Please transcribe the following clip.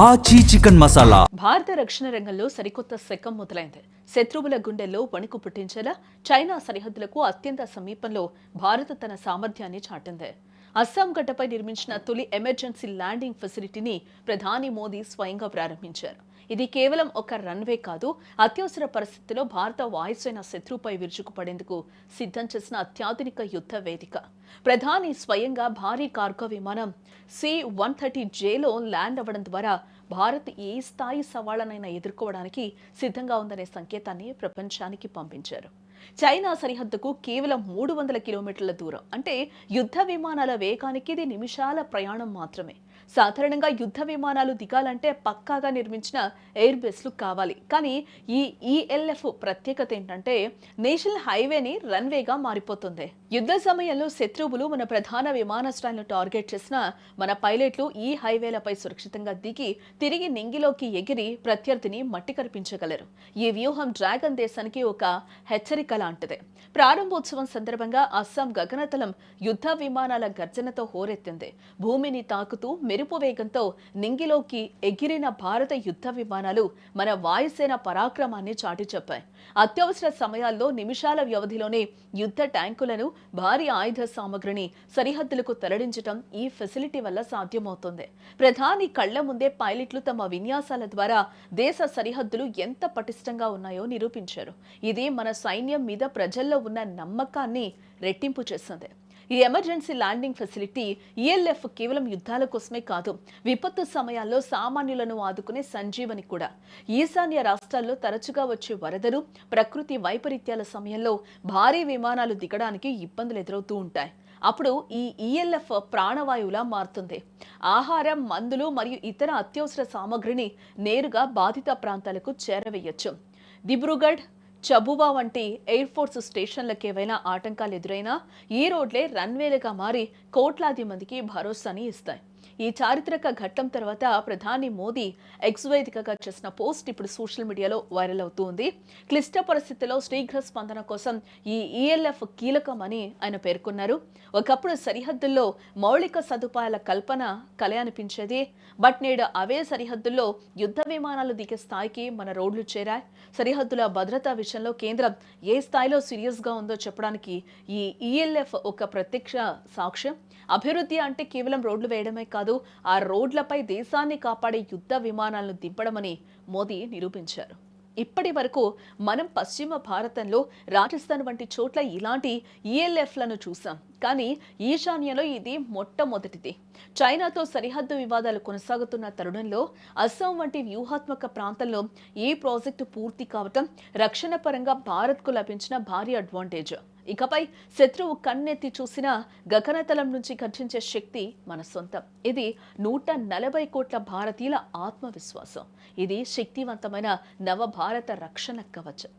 ఆచి చికెన్ మసాలా. భారత రక్షణ రంగంలో సరికొత్త శకం మొదలైంది. శత్రువుల గుండెల్లో వణుకు పుట్టించేలా చైనా సరిహద్దులకు అత్యంత సమీపంలో భారత్ తన సామర్థ్యాన్ని చాటింది. అస్సాం గడ్డపై నిర్మించిన తొలి ఎమర్జెన్సీ ల్యాండింగ్ ఫెసిలిటీని ప్రధాని మోదీ స్వయంగా ప్రారంభించారు. ఇది కేవలం ఒక రన్వే కాదు, అత్యవసర పరిస్థితిలో భారత వాయుసేన శత్రువుపై విరుచుకుపడేందుకు సిద్ధం చేసిన అత్యాధునిక యుద్ధ వేదిక. ప్రధాని స్వయంగా భారీ కార్గో విమానం C-130Jలో ల్యాండ్ అవ్వడం ద్వారా భారత్ ఏ స్థాయి సవాళ్లనైనా ఎదుర్కోవడానికి సిద్ధంగా ఉందనే సంకేతాన్ని ప్రపంచానికి పంపించారు. చైనా సరిహద్దుకు కేవలం 300 కిలోమీటర్ల దూరం. అంటే యుద్ధ విమానాల వేగానికి ఇది నిమిషాల ప్రయాణం మాత్రమే. సాధారణంగా యుద్ధ విమానాలు దిగాలంటే పక్కాగా నిర్మించిన ఎయిర్ బేస్లు కావాలి. కానీ ఈ ELF ప్రత్యేకత ఏంటంటే నేషనల్ హైవేని రన్వేగా మారిపోతుంది. యుద్ధ సమయంలో శత్రువులు మన ప్రధాన విమానాశ్రయాలను టార్గెట్ చేసిన మన పైలట్లు ఈ హైవేలపై సురక్షితంగా దిగి తిరిగి నింగిలోకి ఎగిరి ప్రత్యర్థిని మట్టి కరిపించగలరు. ఈ వ్యూహం డ్రాగన్ దేశానికి ఒక హెచ్చరిక లాంటిదే. ప్రారంభోత్సవం సందర్భంగా అస్సాం గగనతలం యుద్ధ విమానాల గర్జనతో హోరెత్తింది. భూమిని తాకుతూ మెరుపు వేగంతో నింగిలోకి ఎగిరిన భారత యుద్ధ విమానాలు మన వాయుసేన పరాక్రమాన్ని చాటి చెప్పాయి. అత్యవసర సమయాల్లో నిమిషాల వ్యవధిలోనే యుద్ధ ట్యాంకులను, భారీ ఆయుధ సామగ్రిని సరిహద్దులకు తరలించడం ఈ ఫెసిలిటీ వల్ల సాధ్యమవుతుంది. ప్రధాని కళ్ల ముందే పైలట్లు తమ విన్యాసాల ద్వారా దేశ సరిహద్దులు ఎంత పటిష్టంగా ఉన్నాయో నిరూపించారు. ఇది మన సైన్యం మీద ప్రజల్లో ఉన్న నమ్మకాన్ని రెట్టింపు చేస్తుంది. ఈ ఎమర్జెన్సీ ల్యాండింగ్ ఫెసిలిటీ ELF కేవలం యుద్ధాల కోసమే కాదు, విపత్తు సమయాల్లో సామాన్యులను ఆదుకునే సంజీవని కూడా. ఈశాన్య రాష్ట్రాల్లో తరచుగా వచ్చే వరదలు, ప్రకృతి వైపరీత్యాల సమయంలో భారీ విమానాలు దిగడానికి ఇబ్బందులు ఎదురవుతూ ఉంటాయి. అప్పుడు ఈ ELF ప్రాణవాయువులా మారుతుంది. ఆహారం, మందులు మరియు ఇతర అత్యవసర సామగ్రిని నేరుగా బాధిత ప్రాంతాలకు చేరవేయొచ్చు. దిబ్రూగఢ్, చబువా వంటి ఎయిర్ ఫోర్స్ స్టేషన్లకు ఏవైనా ఆటంకాలు ఎదురైనా ఈ రోడ్లే రన్వేలుగా మారి కోట్లాది మందికి భరోసాని ఇస్తాయి. ఈ చారిత్రక ఘట్టం తర్వాత ప్రధాని మోదీ ఎక్స్ వేదికగా చేసిన పోస్ట్ ఇప్పుడు సోషల్ మీడియాలో వైరల్ అవుతుంది. క్లిష్ట పరిస్థితుల్లో శీఘ్ర స్పందన కోసం ఈ ELF కీలకమని ఆయన పేర్కొన్నారు. ఒకప్పుడు సరిహద్దుల్లో మౌలిక సదుపాయాల కల్పన కలే అనిపించేది. బట్ నేడు అవే సరిహద్దుల్లో యుద్ధ విమానాలు దిగే స్థాయికి మన రోడ్లు చేరాయి. సరిహద్దుల భద్రతా విషయంలో కేంద్రం ఏ స్థాయిలో సీరియస్గా ఉందో చెప్పడానికి ఈ ELF ఒక ప్రత్యక్ష సాక్ష్యం. అభివృద్ధి అంటే కేవలం రోడ్లు వేయడమే కాదు, ఆ రోడ్లపై దేశాన్ని కాపాడే యుద్ధ విమానాలను దింపడమని మోదీ నిరూపించారు. ఇప్పటి వరకు మనం పశ్చిమ భారతంలో రాజస్థాన్ వంటి చోట్ల ఇలాంటి ELFలను చూసాం. కానీ ఈశాన్యంలో ఇది మొట్టమొదటిది. చైనాతో సరిహద్దు వివాదాలు కొనసాగుతున్న తరుణంలో అస్సాం వంటి వ్యూహాత్మక ప్రాంతంలో ఈ ప్రాజెక్టు పూర్తి కావటం రక్షణ పరంగా భారత్కు లభించిన భారీ అడ్వాంటేజ్. ఇకపై శత్రువు కన్నెత్తి చూసిన గగనతలం నుంచి గర్జించే శక్తి మన సొంతం. ఇది 140 కోట్ల భారతీయుల ఆత్మవిశ్వాసం. ఇది శక్తివంతమైన నవభారత రక్షణ కవచం.